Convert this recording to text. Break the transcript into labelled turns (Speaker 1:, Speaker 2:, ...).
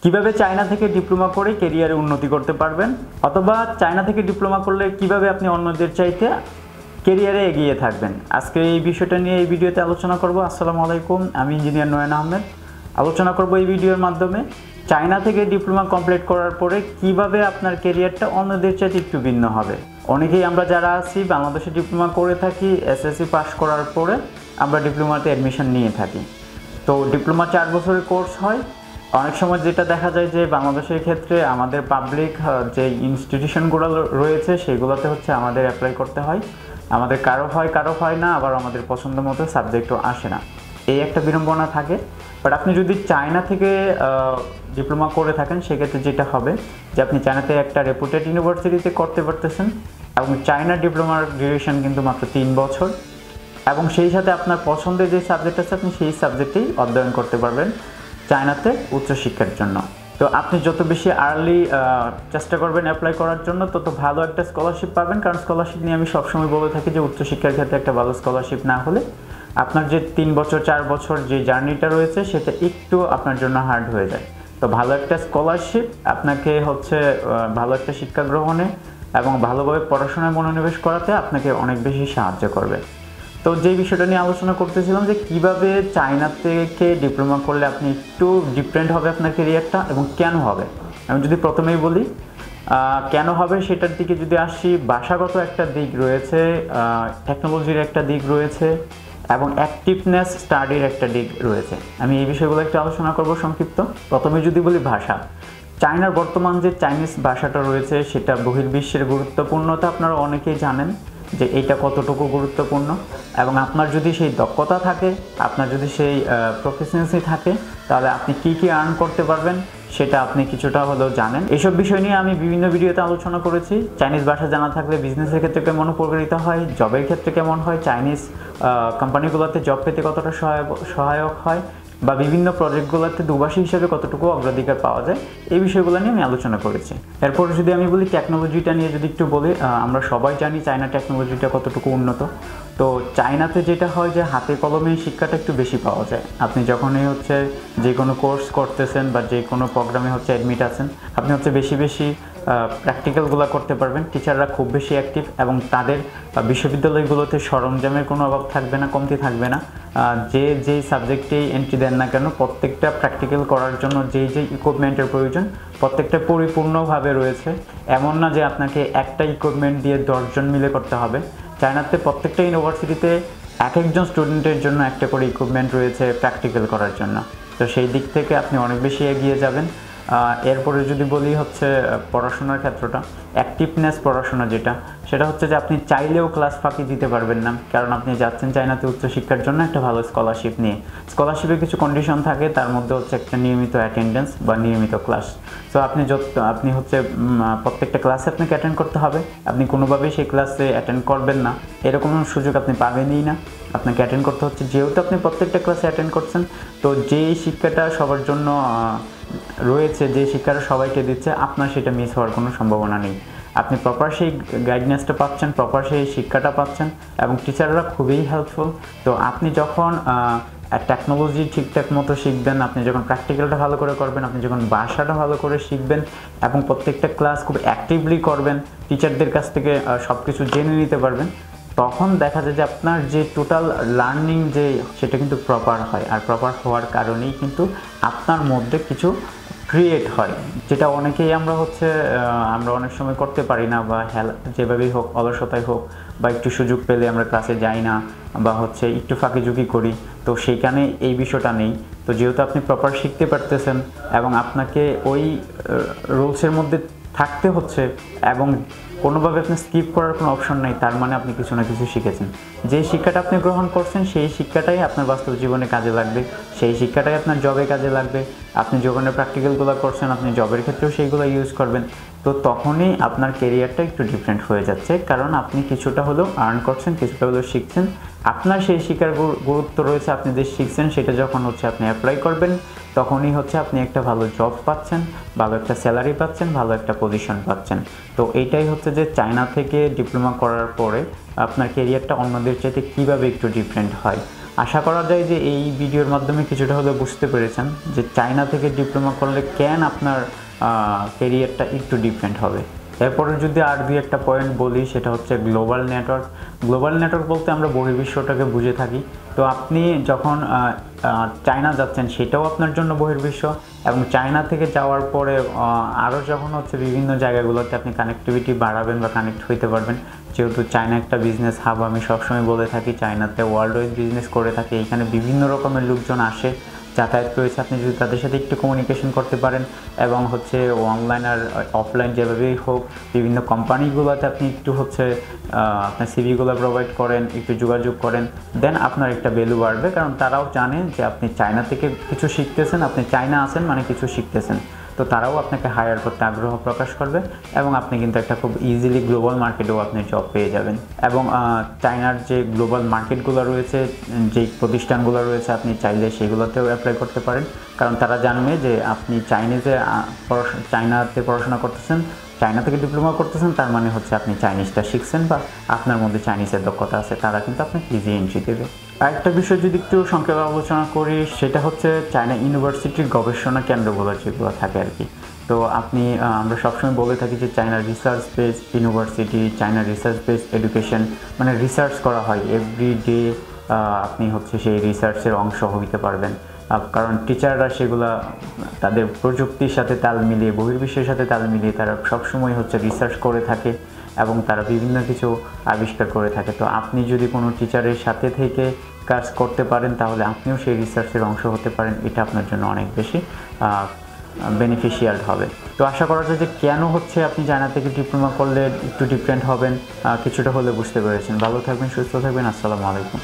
Speaker 1: কিভাবে চায়না থেকে ডিপ্লোমা করে ক্যারিয়ারে উন্নতি করতে পারবেন, অথবা চায়না থেকে ডিপ্লোমা করলে কিভাবে আপনি অন্যদের চাইতে ক্যারিয়ারে এগিয়ে থাকবেন, আজকে এই বিষয়টা নিয়ে এই ভিডিওতে আলোচনা করব। আসসালামু আলাইকুম, আমি ইঞ্জিনিয়ার নয়ন আহমেদ। আলোচনা করব এই ভিডিওর মাধ্যমে চায়না থেকে ডিপ্লোমা কমপ্লিট করার পরে কিভাবে আপনার ক্যারিয়ারটা অন্যদের চাইতে একটু ভিন্ন হবে। অনেকেই আমরা যারা আছি বাংলাদেশে ডিপ্লোমা করে থাকি, এসএসসি পাস করার পরে আমরা ডিপ্লোমাতে অ্যাডমিশন নিয়ে থাকি। তো ডিপ্লোমা 4 বছরের কোর্স হয়। অনেক সময় যেটা দেখা যায় যে বাংলাদেশের ক্ষেত্রে আমাদের পাবলিক যে ইনস্টিটিউশনগুলো রয়েছে সেগুলোতে আমাদের অ্যাপ্লাই করতে হয়, আমাদের কারো হয় না, আবার আমাদের পছন্দ মতো সাবজেক্টও আসে না, এই একটা বিড়ম্বনা থাকে। বাট আপনি যদি চায়না থেকে ডিপ্লোমা করে থাকেন সেক্ষেত্রে যেটা হবে যে আপনি চায়নাতে একটা রেপুটেড ইউনিভার্সিটিতে করতে পারতেছেন, এবং চায়নার ডিপ্লোমার ডিউরেশন কিন্তু মাত্র 3 বছর, এবং সেই সাথে আপনার পছন্দের যে সাবজেক্ট আছে আপনি সেই সাবজেক্টেই অধ্যয়ন করতে পারবেন চায়নাতে উচ্চশিক্ষার জন্য। তো আপনি যত বেশি আর্লি চেষ্টা করবেন অ্যাপ্লাই করার জন্য, তত ভালো একটা স্কলারশিপ পাবেন। কারণ স্কলারশিপ নিয়ে আমি সবসময় বলে থাকি যে উচ্চশিক্ষার ক্ষেত্রে একটা ভালো স্কলারশিপ না হলে আপনার যে 3 বছর 4 বছর যে জার্নিটা রয়েছে সেটা একটু আপনার জন্য হার্ড হয়ে যায়। তো ভালো একটা স্কলারশিপ আপনাকে ভালো একটা শিক্ষা গ্রহণে এবং ভালোভাবে পড়াশোনায় মনোনিবেশ করাতে আপনাকে অনেক বেশি সাহায্য করবে। তো যে বিষয়টা নিয়ে আলোচনা করতেছিলাম যে কিভাবে চায়না থেকে ডিপ্লোমা করলে আপনি একটু ডিফারেন্ট হবে আপনার ক্যারিয়ারটা, এবং কেন হবে। আমি যদি প্রথমেই বলি কেন হবে সেটার দিকে যদি আসি, ভাষাগত একটা দিক রয়েছে, টেকনোলজির একটা দিক রয়েছে, এবং অ্যাক্টিভনেস স্টাডির একটা দিক রয়েছে। আমি এই বিষয়গুলো একটু আলোচনা করব সংক্ষিপ্ত। প্রথমে যদি বলি ভাষা, চায়নার বর্তমান যে চাইনিজ ভাষাটা রয়েছে সেটা বহির্বিশ্বের গুরুত্বপূর্ণতা আপনারা অনেকেই জানেন যে এইটা কতটুকু গুরুত্বপূর্ণ, এবং আপনার যদি সেই দক্ষতা থাকে, আপনার যদি সেই প্রফেশনালিটি থাকে, তাহলে আপনি কি আর্ন করতে পারবেন সেটা আপনি কিছুটা হলেও জানেন। এইসব বিষয় নিয়ে আমি বিভিন্ন ভিডিওতে আলোচনা করেছি। চাইনিজ ভাষা জানা থাকলে বিজনেসের ক্ষেত্রে কেমন উপকারিতা হয়, জবের ক্ষেত্রে কেমন হয়, চাইনিজ কোম্পানিগুলোতে জব পেতে কতটা সহায়ক হয়, বা বিভিন্ন প্রজেক্টগুলোতে দুভাষী হিসেবে কতটুকু অগ্রাধিকার পাওয়া যায়, এই বিষয়গুলো নিয়ে আমি আলোচনা করেছি। এরপর যদি আমি বলি টেকনোলজিটা নিয়ে যদি একটু বলি, আমরা সবাই জানি চায়না টেকনোলজিটা কতটুকু উন্নত। তো চায়নাতে যেটা হয় যে হাতে কলমে শিক্ষাটা একটু বেশি পাওয়া যায়। আপনি যখনই যে কোনো কোর্স করতেছেন বা যে কোনো প্রোগ্রামে অ্যাডমিট আছেন, আপনি বেশি প্র্যাকটিক্যালগুলো করতে পারবেন। টিচাররা খুব বেশি অ্যাক্টিভ, এবং তাদের বিশ্ববিদ্যালয়গুলোতে সরঞ্জামের কোনো অভাব থাকবে না, কমতি থাকবে না। যে সাবজেক্টেই এন্ট্রি দেন না কেন, প্রত্যেকটা প্র্যাকটিক্যাল করার জন্য যে ইকুইপমেন্টের প্রয়োজন প্রত্যেকটা পরিপূর্ণভাবে রয়েছে। এমন না যে আপনাকে একটা ইকুইপমেন্ট দিয়ে 10 জন মিলে করতে হবে। চায়নাতে প্রত্যেকটা ইউনিভার্সিটিতে একজন স্টুডেন্টের জন্য একটা করে ইকুইপমেন্ট রয়েছে প্র্যাকটিক্যাল করার জন্য। তো সেই দিক থেকে আপনি অনেক বেশি এগিয়ে যাবেন। এরপরে যদি বলি পড়াশোনার ক্ষেত্রটা, অ্যাক্টিভনেস পড়াশোনা সেটা যে আপনি চাইলেও ক্লাস ফাঁকি দিতে পারবেন না, কারণ আপনি যাচ্ছেন চায়নাতে উচ্চশিক্ষার জন্য একটা ভালো স্কলারশিপ নিয়ে। স্কলারশিপে কিছু কন্ডিশন থাকে, তার মধ্যে একটা নিয়মিত অ্যাটেন্ডেন্স বা নিয়মিত ক্লাস। তো আপনি প্রত্যেকটা ক্লাসে আপনাকে অ্যাটেন্ড করতে হবে। আপনি কোনোভাবেই সেই ক্লাসে অ্যাটেন্ড করবেন না এরকম সুযোগ আপনি পাবেনই না, আপনাকে অ্যাটেন্ড করতে হচ্ছে। যেহেতু আপনি প্রত্যেকটা ক্লাসে অ্যাটেন্ড করছেন, তো যেই শিক্ষাটা সবার জন্য রয়েছে, যে শিক্ষাটা সবাইকে দিচ্ছে, আপনার সেটা মিস হওয়ার কোনো সম্ভাবনা নেই। আপনি প্রপার সেই গাইডনেসটা পাচ্ছেন, প্রপার সেই শিক্ষাটা পাচ্ছেন, এবং টিচাররা খুবই হেল্পফুল। তো আপনি যখন টেকনোলজি ঠিকঠাক মতো শিখবেন, আপনি যখন প্র্যাকটিক্যালটা ভালো করে করবেন, আপনি যখন ভাষাটা ভালো করে শিখবেন এবং প্রত্যেকটা ক্লাস খুব অ্যাক্টিভলি করবেন, টিচারদের কাছ থেকে সব কিছু জেনে নিতে পারবেন, তখন দেখা যায় যে আপনার যে টোটাল লার্নিং সেটা কিন্তু প্রপার হয়। আর প্রপার হওয়ার কারণেই কিন্তু আপনার মধ্যে কিছু ক্রিয়েট হয়, যেটা অনেকেই আমরা অনেক সময় করতে পারি না, বা যেভাবেই হোক, অলসতাই হোক, বা একটু সুযোগ পেলে আমরা ক্লাসে যাই না, বা একটু ফাঁকিঝুঁকি করি। তো সেইখানে এই বিষয়টা নেই। তো যেহেতু আপনি প্রপার শিখতে পারতেছেন এবং আপনাকে ওই রুলসের মধ্যে থাকতে হচ্ছে, এবং কোনোভাবে আপনি স্কিপ করার কোনো অপশন নেই, তার মানে আপনি কিছু না কিছু শিখেছেন। যে শিক্ষাটা আপনি গ্রহণ করছেন সেই শিক্ষাটাই আপনার বাস্তব জীবনে কাজে লাগবে, সেই শিক্ষাটাই আপনার জবে কাজে লাগবে। আপনি যখন প্র্যাকটিক্যালগুলো করছেন, আপনি জবের ক্ষেত্রেও সেইগুলো ইউজ করবেন। তো তখনই আপনার কেরিয়ারটা একটু ডিফারেন্ট হয়ে যাচ্ছে, কারণ আপনি কিছুটা হলেও আর্ন করছেন, কিছুটা হলেও শিখছেন। আপনার সেই শিক্ষার গুরুত্ব রয়েছে। আপনি যে শিখছেন সেটা যখন আপনি অ্যাপ্লাই করবেন, তখনই আপনি একটা ভালো জব পাচ্ছেন, ভালো একটা স্যালারি পাচ্ছেন, ভালো একটা পজিশন পাচ্ছেন। তো এইটাই যে চায়না থেকে ডিপ্লোমা করার পরে আপনার ক্যারিয়ারটা অন্যদের চাইতে কীভাবে একটু ডিফারেন্ট হয়। আশা করা যায় যে এই ভিডিওর মাধ্যমে কিছুটা হলেও বুঝতে পেরেছেন যে চায়না থেকে ডিপ্লোমা করলে কেন আপনার ক্যারিয়ারটা একটু ডিফারেন্ট হবে। এরপরে যদি আর দুই একটা পয়েন্ট বলি, সেটা হচ্ছে গ্লোবাল নেটওয়ার্ক। গ্লোবাল নেটওয়ার্ক বলতে আমরা বহির্বিশ্বটাকে বুঝে থাকি। তো আপনি যখন চায়না যাচ্ছেন সেটাও আপনার জন্য বহির্বিশ্ব, এবং চায়না থেকে যাওয়ার পরে আরও যখন হচ্ছে বিভিন্ন জায়গাগুলোতে আপনি কানেক্টিভিটি বাড়াবেন বা কানেক্ট হইতে পারবেন। যেহেতু চায়না একটা বিজনেস হাব, আমি সবসময় বলে থাকি চায়নাতে ওয়ার্ল্ড ওয়াইড বিজনেস করে থাকে, এখানে বিভিন্ন রকমের লোকজন আসে, যাতায়াত রয়েছে। আপনি যদি তাদের সাথে একটু কমিউনিকেশন করতে পারেন এবং হচ্ছে অনলাইন আর অফলাইন যেভাবেই হোক বিভিন্ন কোম্পানিগুলোতে আপনি একটু হচ্ছে আপনার সিভিগুলো প্রোভাইড করেন, একটু যোগাযোগ করেন, দেন আপনার একটা ভ্যালু বাড়বে। কারণ তারাও জানেন যে আপনি চায়না থেকে কিছু শিখতেছেন, আপনি চায়না আছেন মানে কিছু শিখতেছেন, তো তারাও আপনাকে হায়ার করতে আগ্রহ প্রকাশ করবে এবং আপনি কিন্তু একটা খুব ইজিলি গ্লোবাল মার্কেটেও আপনি জব পেয়ে যাবেন। এবং চায়নার যে গ্লোবাল মার্কেটগুলো রয়েছে, যেই প্রতিষ্ঠানগুলো রয়েছে, আপনি চাইলে সেগুলোতেও অ্যাপ্লাই করতে পারেন। কারণ তারা জানবে যে আপনি চায়নাতে পড়াশোনা করতেছেন, চায়না থেকে ডিপ্লোমা করতেছেন, তার মানে হচ্ছে আপনি চাইনিজটা শিখছেন বা আপনার মধ্যে চাইনিজের দক্ষতা আছে, তারা কিন্তু আপনাকে ইজি এন্ট্রি দেবে। আরেকটা বিষয় যদি একটু সংক্ষেপে আলোচনা করি, সেটা হচ্ছে চায়না ইউনিভার্সিটির গবেষণা কেন্দ্রগুলো যেগুলো থাকে আর কি। তো আমরা সবসময় বলে থাকি যে China research base university, China research base education, মানে রিসার্চ করা হয় এভরিডে, আপনি হচ্ছে সেই রিসার্চের অংশ হইতে পারবেন। কারণ টিচাররা সেগুলা তাদের প্রযুক্তির সাথে তাল মিলিয়ে, বহির্বিশ্বের সাথে তাল মিলিয়ে তারা সবসময় হচ্ছে রিসার্চ করে থাকে এবং তারা বিভিন্ন কিছু আবিষ্কার করে থাকে। তো আপনি যদি কোনো টিচারের সাথে থেকে কাজ করতে পারেন তাহলে আপনিও সেই রিসার্চের অংশ হতে পারেন, এটা আপনার জন্য অনেক বেশি বেনিফিশিয়াল হবে। তো আশা করা যায় যে কেন হচ্ছে আপনি চায়না থেকে ডিপ্লোমা করলে একটু ডিফারেন্ট হবেন কিছুটা হলে বুঝতে পেরেছেন। ভালো থাকবেন, সুস্থ থাকবেন। আসসালামু আলাইকুম।